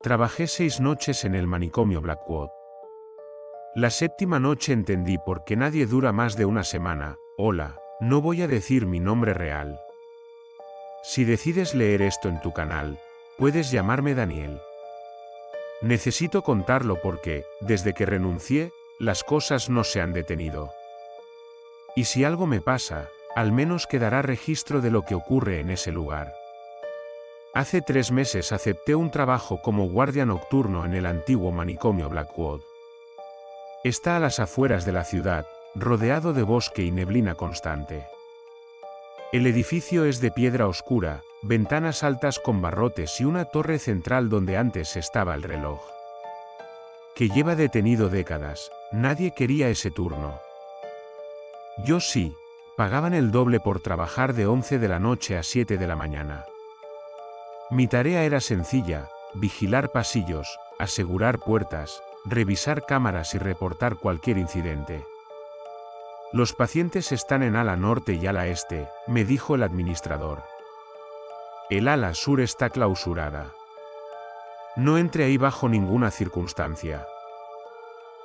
Trabajé 6 noches en el manicomio Blackwood. La séptima noche entendí por qué nadie dura más de una semana. Hola, no voy a decir mi nombre real. Si decides leer esto en tu canal, puedes llamarme Daniel. Necesito contarlo porque, desde que renuncié, las cosas no se han detenido. Y si algo me pasa, al menos quedará registro de lo que ocurre en ese lugar. Hace 3 meses acepté un trabajo como guardia nocturno en el antiguo manicomio Blackwood. Está a las afueras de la ciudad, rodeado de bosque y neblina constante. El edificio es de piedra oscura, ventanas altas con barrotes y una torre central donde antes estaba el reloj. Que lleva detenido décadas, nadie quería ese turno. Yo sí, pagaban el doble por trabajar de 11 de la noche a 7 de la mañana. Mi tarea era sencilla: vigilar pasillos, asegurar puertas, revisar cámaras y reportar cualquier incidente. Los pacientes están en ala norte y ala este, me dijo el administrador. El ala sur está clausurada. No entre ahí bajo ninguna circunstancia.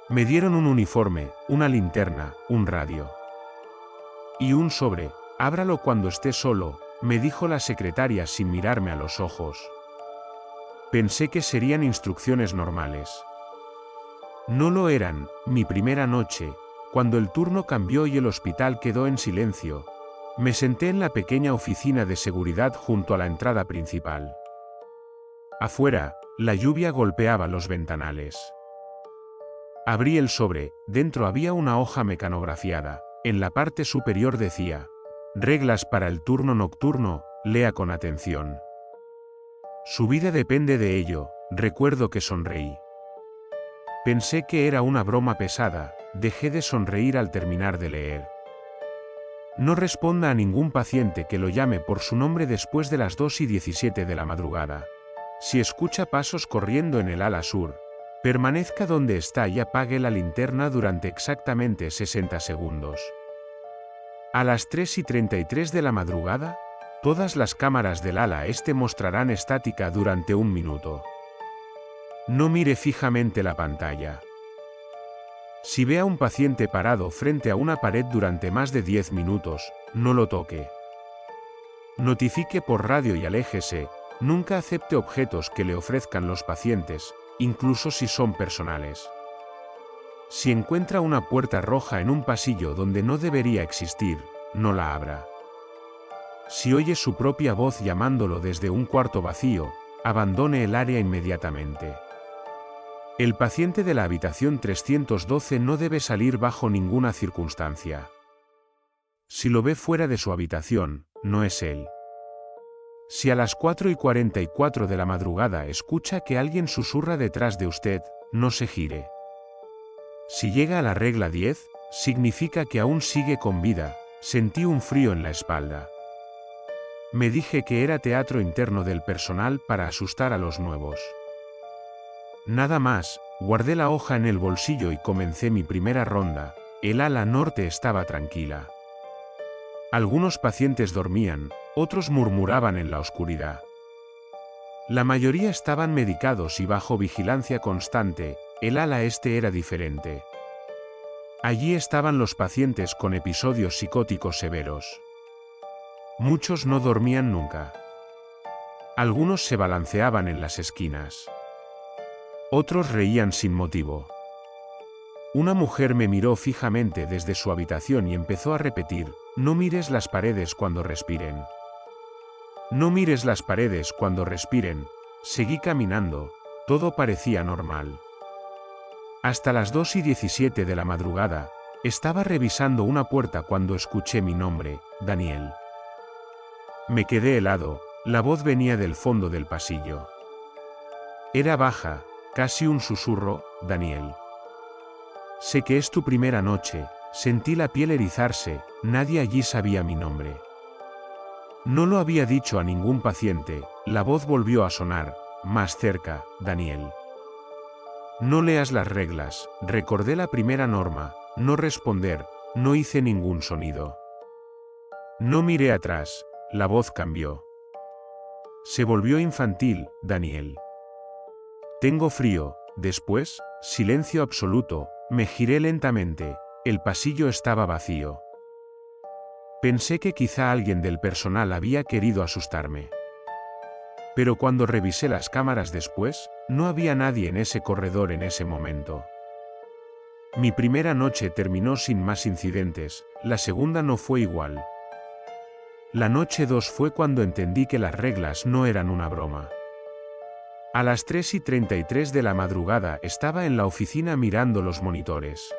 Me dieron un uniforme, una linterna, un radio. Y un sobre. Ábralo cuando esté solo, me dijo la secretaria sin mirarme a los ojos. Pensé que serían instrucciones normales. No lo eran. Mi primera noche, cuando el turno cambió y el hospital quedó en silencio, me senté en la pequeña oficina de seguridad junto a la entrada principal. Afuera, la lluvia golpeaba los ventanales. Abrí el sobre. Dentro había una hoja mecanografiada. En la parte superior decía: reglas para el turno nocturno, lea con atención. Su vida depende de ello. Recuerdo que sonreí. Pensé que era una broma pesada. Dejé de sonreír al terminar de leer. No responda a ningún paciente que lo llame por su nombre después de las 2:17 de la madrugada. Si escucha pasos corriendo en el ala sur, permanezca donde está y apague la linterna durante exactamente 60 segundos. A las 3:33 de la madrugada, todas las cámaras del ala este mostrarán estática durante 1 minuto. No mire fijamente la pantalla. Si ve a un paciente parado frente a una pared durante más de 10 minutos, no lo toque. Notifique por radio y aléjese. Nunca acepte objetos que le ofrezcan los pacientes, incluso si son personales. Si encuentra una puerta roja en un pasillo donde no debería existir, no la abra. Si oye su propia voz llamándolo desde un cuarto vacío, abandone el área inmediatamente. El paciente de la habitación 312 no debe salir bajo ninguna circunstancia. Si lo ve fuera de su habitación, no es él. Si a las 4:44 de la madrugada escucha que alguien susurra detrás de usted, no se gire. Si llega a la regla 10, significa que aún sigue con vida. Sentí un frío en la espalda. Me dije que era teatro interno del personal para asustar a los nuevos. Nada más, guardé la hoja en el bolsillo y comencé mi primera ronda. El ala norte estaba tranquila. Algunos pacientes dormían, otros murmuraban en la oscuridad. La mayoría estaban medicados y bajo vigilancia constante. El ala este era diferente. Allí estaban los pacientes con episodios psicóticos severos. Muchos no dormían nunca. Algunos se balanceaban en las esquinas. Otros reían sin motivo. Una mujer me miró fijamente desde su habitación y empezó a repetir: no mires las paredes cuando respiren. No mires las paredes cuando respiren. Seguí caminando. Todo parecía normal. Hasta las 2:17 de la madrugada, estaba revisando una puerta cuando escuché mi nombre, Daniel. Me quedé helado. La voz venía del fondo del pasillo. Era baja, casi un susurro: Daniel. Sé que es tu primera noche. Sentí la piel erizarse. Nadie allí sabía mi nombre. No lo había dicho a ningún paciente. La voz volvió a sonar, más cerca: Daniel. No leas las reglas. Recordé la primera norma: no responder. No hice ningún sonido. No miré atrás. La voz cambió. Se volvió infantil: Daniel. Tengo frío. Después, silencio absoluto. Me giré lentamente. El pasillo estaba vacío. Pensé que quizá alguien del personal había querido asustarme. Pero cuando revisé las cámaras después, no había nadie en ese corredor en ese momento. Mi primera noche terminó sin más incidentes, la segunda no fue igual. La noche 2 fue cuando entendí que las reglas no eran una broma. A las 3:33 de la madrugada estaba en la oficina mirando los monitores.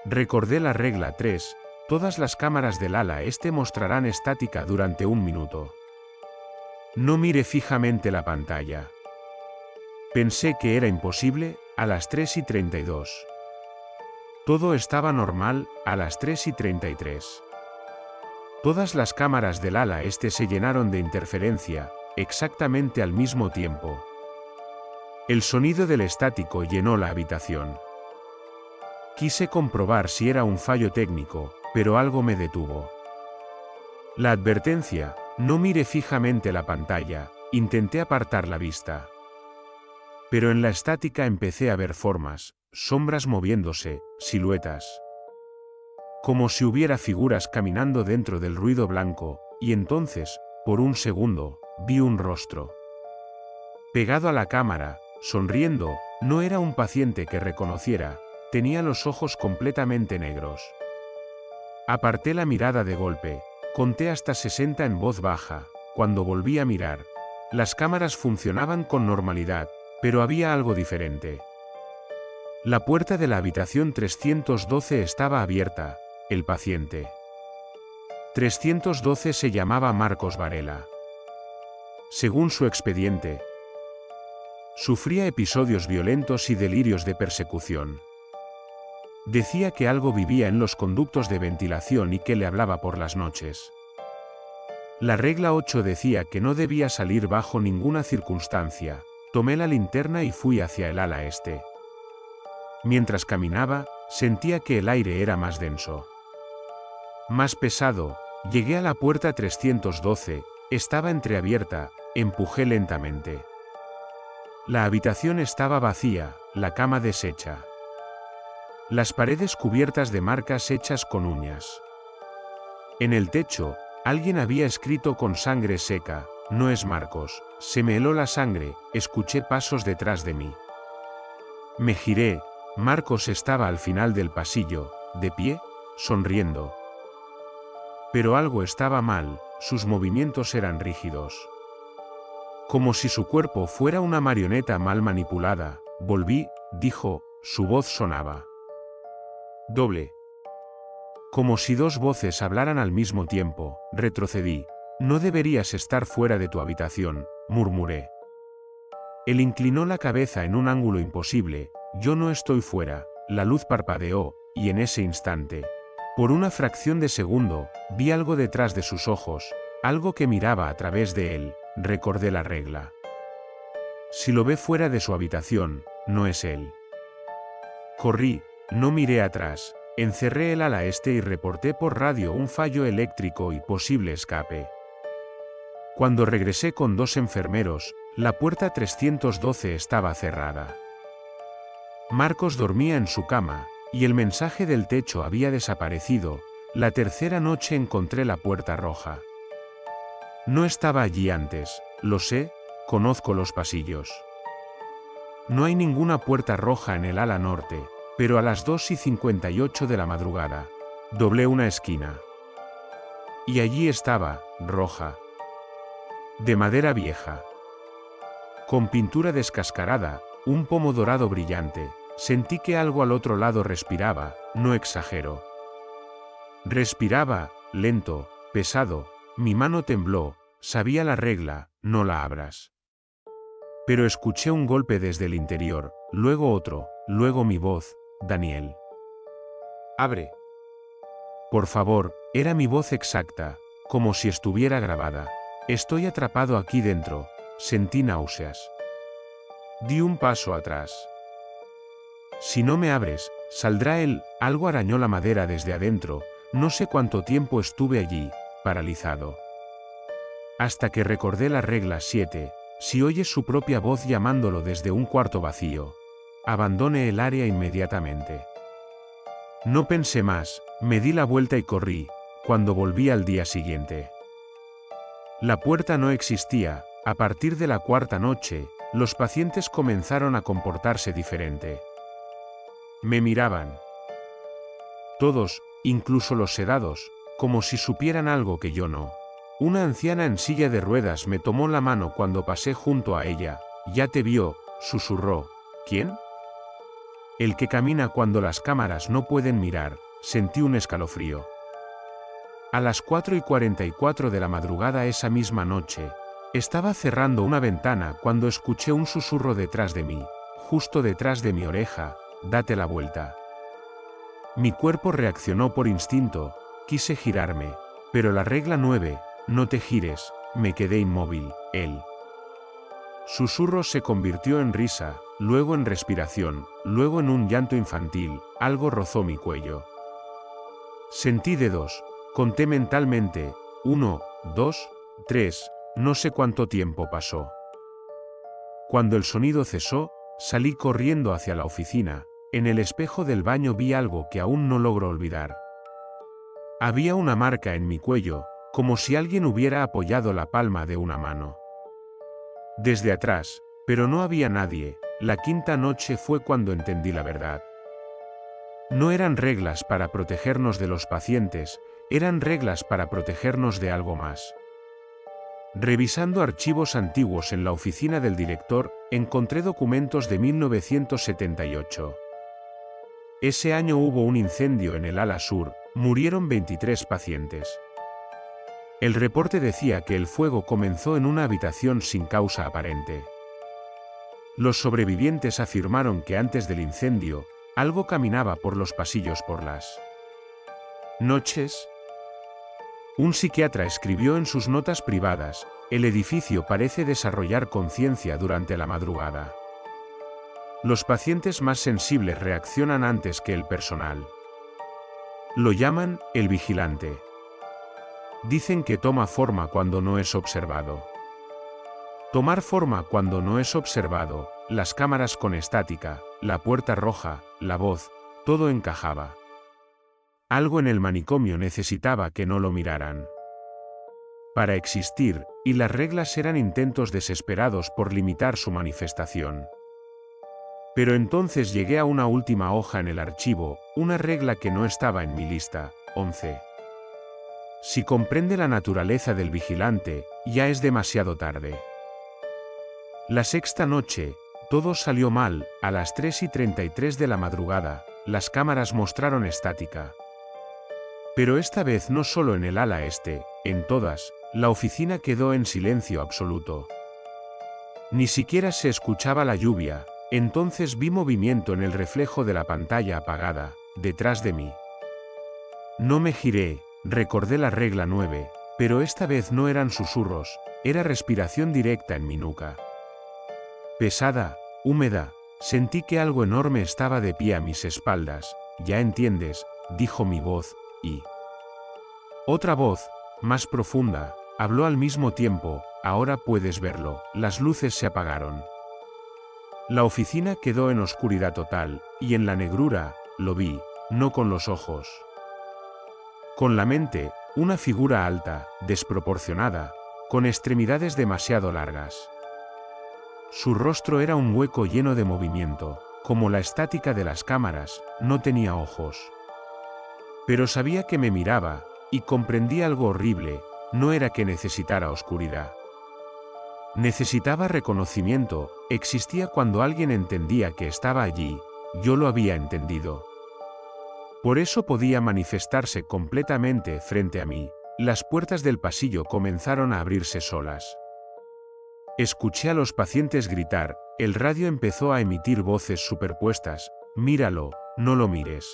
Recordé la regla 3, todas las cámaras del ala este mostrarán estática durante 1 minuto. No miré fijamente la pantalla. Pensé que era imposible, a las 3:32. Todo estaba normal, a las 3:33. Todas las cámaras del ala este se llenaron de interferencia, exactamente al mismo tiempo. El sonido del estático llenó la habitación. Quise comprobar si era un fallo técnico, pero algo me detuvo. La advertencia, no mire fijamente la pantalla, intenté apartar la vista. Pero en la estática empecé a ver formas, sombras moviéndose, siluetas. Como si hubiera figuras caminando dentro del ruido blanco, y entonces, por un segundo, vi un rostro. Pegado a la cámara, sonriendo, no era un paciente que reconociera, tenía los ojos completamente negros. Aparté la mirada de golpe, conté hasta 60 en voz baja, cuando volví a mirar. Las cámaras funcionaban con normalidad, pero había algo diferente. La puerta de la habitación 312 estaba abierta, el paciente 312 se llamaba Marcos Varela. Según su expediente, sufría episodios violentos y delirios de persecución. Decía que algo vivía en los conductos de ventilación y que le hablaba por las noches. La regla 8 decía que no debía salir bajo ninguna circunstancia. Tomé la linterna y fui hacia el ala este. Mientras caminaba, sentía que el aire era más denso. Más pesado, llegué a la puerta 312, estaba entreabierta, empujé lentamente. La habitación estaba vacía, la cama deshecha. Las paredes cubiertas de marcas hechas con uñas. En el techo, alguien había escrito con sangre seca, no es Marcos. Se me heló la sangre, escuché pasos detrás de mí. Me giré, Marcos estaba al final del pasillo, de pie, sonriendo. Pero algo estaba mal, sus movimientos eran rígidos. Como si su cuerpo fuera una marioneta mal manipulada. Volví, dijo, su voz sonaba doble. Como si dos voces hablaran al mismo tiempo. Retrocedí. No deberías estar fuera de tu habitación, murmuré. Él inclinó la cabeza en un ángulo imposible. Yo no estoy fuera. La luz parpadeó, y en ese instante, por una fracción de segundo, vi algo detrás de sus ojos, algo que miraba a través de él. Recordé la regla. Si lo ve fuera de su habitación, no es él. Corrí, no miré atrás, encerré el ala este y reporté por radio un fallo eléctrico y posible escape. Cuando regresé con 2 enfermeros, la puerta 312 estaba cerrada. Marcos dormía en su cama, y el mensaje del techo había desaparecido. La tercera noche encontré la puerta roja. No estaba allí antes, lo sé, conozco los pasillos. No hay ninguna puerta roja en el ala norte, pero a las 2:58 de la madrugada, doblé una esquina. Y allí estaba, roja. De madera vieja. Con pintura descascarada, un pomo dorado brillante. Sentí que algo al otro lado respiraba, no exagero. Respiraba, lento, pesado, mi mano tembló, sabía la regla, no la abras. Pero escuché un golpe desde el interior, luego otro, luego mi voz, Daniel. Abre. Por favor, era mi voz exacta, como si estuviera grabada. Estoy atrapado aquí dentro, sentí náuseas. Di un paso atrás. Si no me abres, saldrá él. Algo arañó la madera desde adentro, no sé cuánto tiempo estuve allí, paralizado. Hasta que recordé la regla 7, Si oye su propia voz llamándolo desde un cuarto vacío, abandone el área inmediatamente. No pensé más, me di la vuelta y corrí, cuando volví al día siguiente. La puerta no existía. A partir de la cuarta noche, los pacientes comenzaron a comportarse diferente. Me miraban. Todos, incluso los sedados, como si supieran algo que yo no. Una anciana en silla de ruedas me tomó la mano cuando pasé junto a ella. «Ya te vio», susurró. «¿Quién?» «El que camina cuando las cámaras no pueden mirar». Sentí un escalofrío. A las 4:44 de la madrugada esa misma noche, estaba cerrando una ventana cuando escuché un susurro detrás de mí, justo detrás de mi oreja: «Date la vuelta». Mi cuerpo reaccionó por instinto, quise girarme, pero la regla 9, no te gires, me quedé inmóvil. El susurro se convirtió en risa, luego en respiración, luego en un llanto infantil. Algo rozó mi cuello. Sentí dedos, conté mentalmente: 1, 2, 3, no sé cuánto tiempo pasó. Cuando el sonido cesó, salí corriendo hacia la oficina. En el espejo del baño vi algo que aún no logro olvidar. Había una marca en mi cuello, como si alguien hubiera apoyado la palma de una mano. Desde atrás, pero no había nadie. La quinta noche fue cuando entendí la verdad. No eran reglas para protegernos de los pacientes, eran reglas para protegernos de algo más. Revisando archivos antiguos en la oficina del director, encontré documentos de 1978. Ese año hubo un incendio en el ala sur, murieron 23 pacientes. El reporte decía que el fuego comenzó en una habitación sin causa aparente. Los sobrevivientes afirmaron que antes del incendio, algo caminaba por los pasillos por las noches. Un psiquiatra escribió en sus notas privadas: el edificio parece desarrollar conciencia durante la madrugada. Los pacientes más sensibles reaccionan antes que el personal. Lo llaman el vigilante. Dicen que toma forma cuando no es observado. Tomar forma cuando no es observado, las cámaras con estática, la puerta roja, la voz, todo encajaba. Algo en el manicomio necesitaba que no lo miraran para existir, y las reglas eran intentos desesperados por limitar su manifestación. Pero entonces llegué a una última hoja en el archivo, una regla que no estaba en mi lista: 11. Si comprende la naturaleza del vigilante, ya es demasiado tarde. La sexta noche, todo salió mal. A las 3:33 de la madrugada, las cámaras mostraron estática. Pero esta vez no solo en el ala este, en todas, la oficina quedó en silencio absoluto. Ni siquiera se escuchaba la lluvia. Entonces vi movimiento en el reflejo de la pantalla apagada, detrás de mí. No me giré, recordé la regla 9, pero esta vez no eran susurros, era respiración directa en mi nuca. Pesada, húmeda, sentí que algo enorme estaba de pie a mis espaldas. «Ya entiendes», dijo mi voz, y otra voz, más profunda, habló al mismo tiempo: «Ahora puedes verlo». Las luces se apagaron. La oficina quedó en oscuridad total, y en la negrura, lo vi, no con los ojos. Con la mente, una figura alta, desproporcionada, con extremidades demasiado largas. Su rostro era un hueco lleno de movimiento, como la estática de las cámaras. No tenía ojos. Pero sabía que me miraba, y comprendí algo horrible: no era que necesitara oscuridad. Necesitaba reconocimiento. Existía cuando alguien entendía que estaba allí. Yo lo había entendido. Por eso podía manifestarse completamente frente a mí. Las puertas del pasillo comenzaron a abrirse solas. Escuché a los pacientes gritar. El radio empezó a emitir voces superpuestas: «Míralo, no lo mires.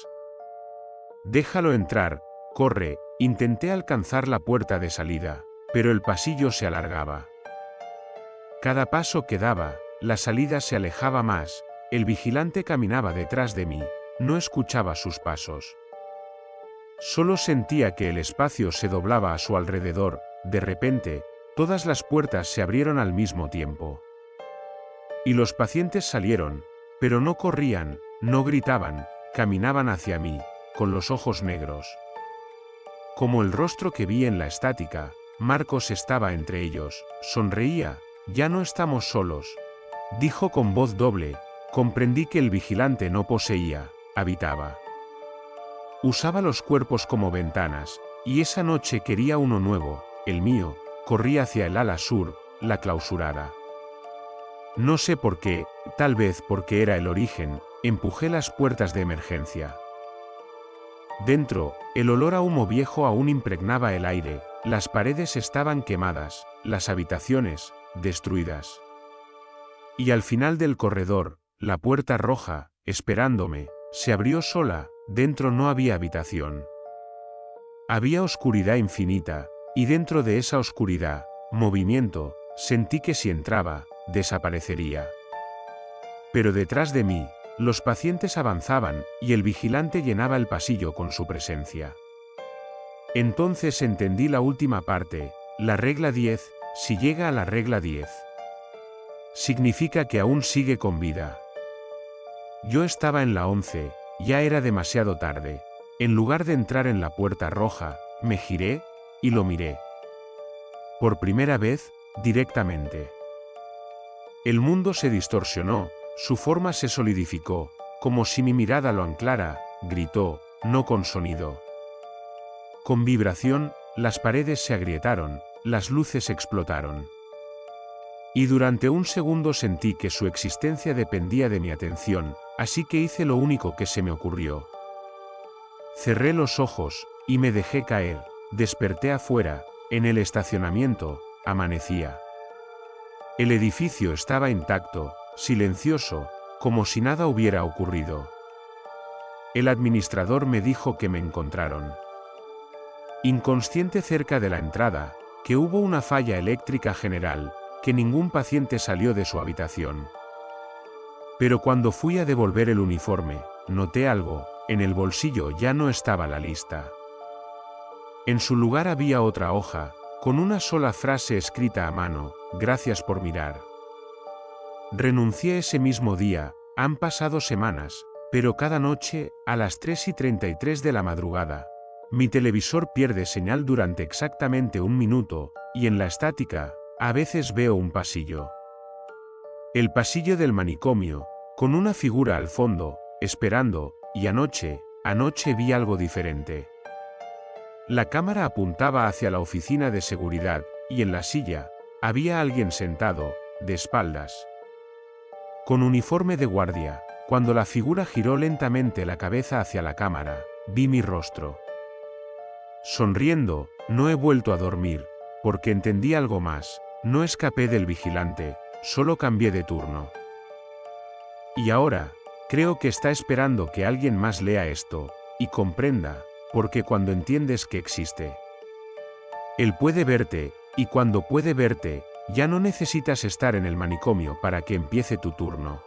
Déjalo entrar, corre». Intenté alcanzar la puerta de salida, pero el pasillo se alargaba. Cada paso que daba, la salida se alejaba más. El vigilante caminaba detrás de mí. No escuchaba sus pasos. Solo sentía que el espacio se doblaba a su alrededor. De repente, Todas las puertas se abrieron al mismo tiempo. Y los pacientes salieron, pero no corrían, no gritaban, caminaban hacia mí, con los ojos negros. Como el rostro que vi en la estática, Marcos estaba entre ellos, sonreía. «Ya no estamos solos», dijo con voz doble. Comprendí que el vigilante no poseía, habitaba. Usaba los cuerpos como ventanas, y esa noche quería uno nuevo, el mío. Corrí hacia el ala sur, la clausurada. No sé por qué, tal vez porque era el origen, empujé las puertas de emergencia. Dentro, el olor a humo viejo aún impregnaba el aire, las paredes estaban quemadas, las habitaciones, destruidas. Y al final del corredor, la puerta roja, esperándome, se abrió sola. Dentro no había habitación. Había oscuridad infinita, y dentro de esa oscuridad, movimiento. Sentí que si entraba, desaparecería. Pero detrás de mí, los pacientes avanzaban, y el vigilante llenaba el pasillo con su presencia. Entonces entendí la última parte, la regla 10, si llega a la regla 10. Significa que aún sigue con vida. Yo estaba en la 11, ya era demasiado tarde. En lugar de entrar en la puerta roja, me giré, y lo miré. Por primera vez, directamente. El mundo se distorsionó, su forma se solidificó, como si mi mirada lo anclara, gritó, no con sonido. Con vibración, las paredes se agrietaron, las luces explotaron. Y durante un segundo sentí que su existencia dependía de mi atención, así que hice lo único que se me ocurrió. Cerré los ojos, y me dejé caer. Desperté afuera, en el estacionamiento, amanecía. El edificio estaba intacto, silencioso, como si nada hubiera ocurrido. El administrador me dijo que me encontraron inconsciente cerca de la entrada, que hubo una falla eléctrica general, que ningún paciente salió de su habitación. Pero cuando fui a devolver el uniforme, noté algo, en el bolsillo ya no estaba la lista. En su lugar había otra hoja, con una sola frase escrita a mano: «Gracias por mirar». Renuncié ese mismo día. Han pasado semanas, pero cada noche, a las 3:33 de la madrugada, mi televisor pierde señal durante exactamente un minuto, y en la estática, a veces veo un pasillo. El pasillo del manicomio, con una figura al fondo, esperando, y anoche vi algo diferente. La cámara apuntaba hacia la oficina de seguridad, y en la silla, había alguien sentado, de espaldas. Con uniforme de guardia. Cuando la figura giró lentamente la cabeza hacia la cámara, vi mi rostro. Sonriendo, no he vuelto a dormir, porque entendí algo más. No escapé del vigilante, solo cambié de turno. Y ahora, creo que está esperando que alguien más lea esto, y comprenda, porque cuando entiendes que existe, él puede verte, y cuando puede verte, ya no necesitas estar en el manicomio para que empiece tu turno.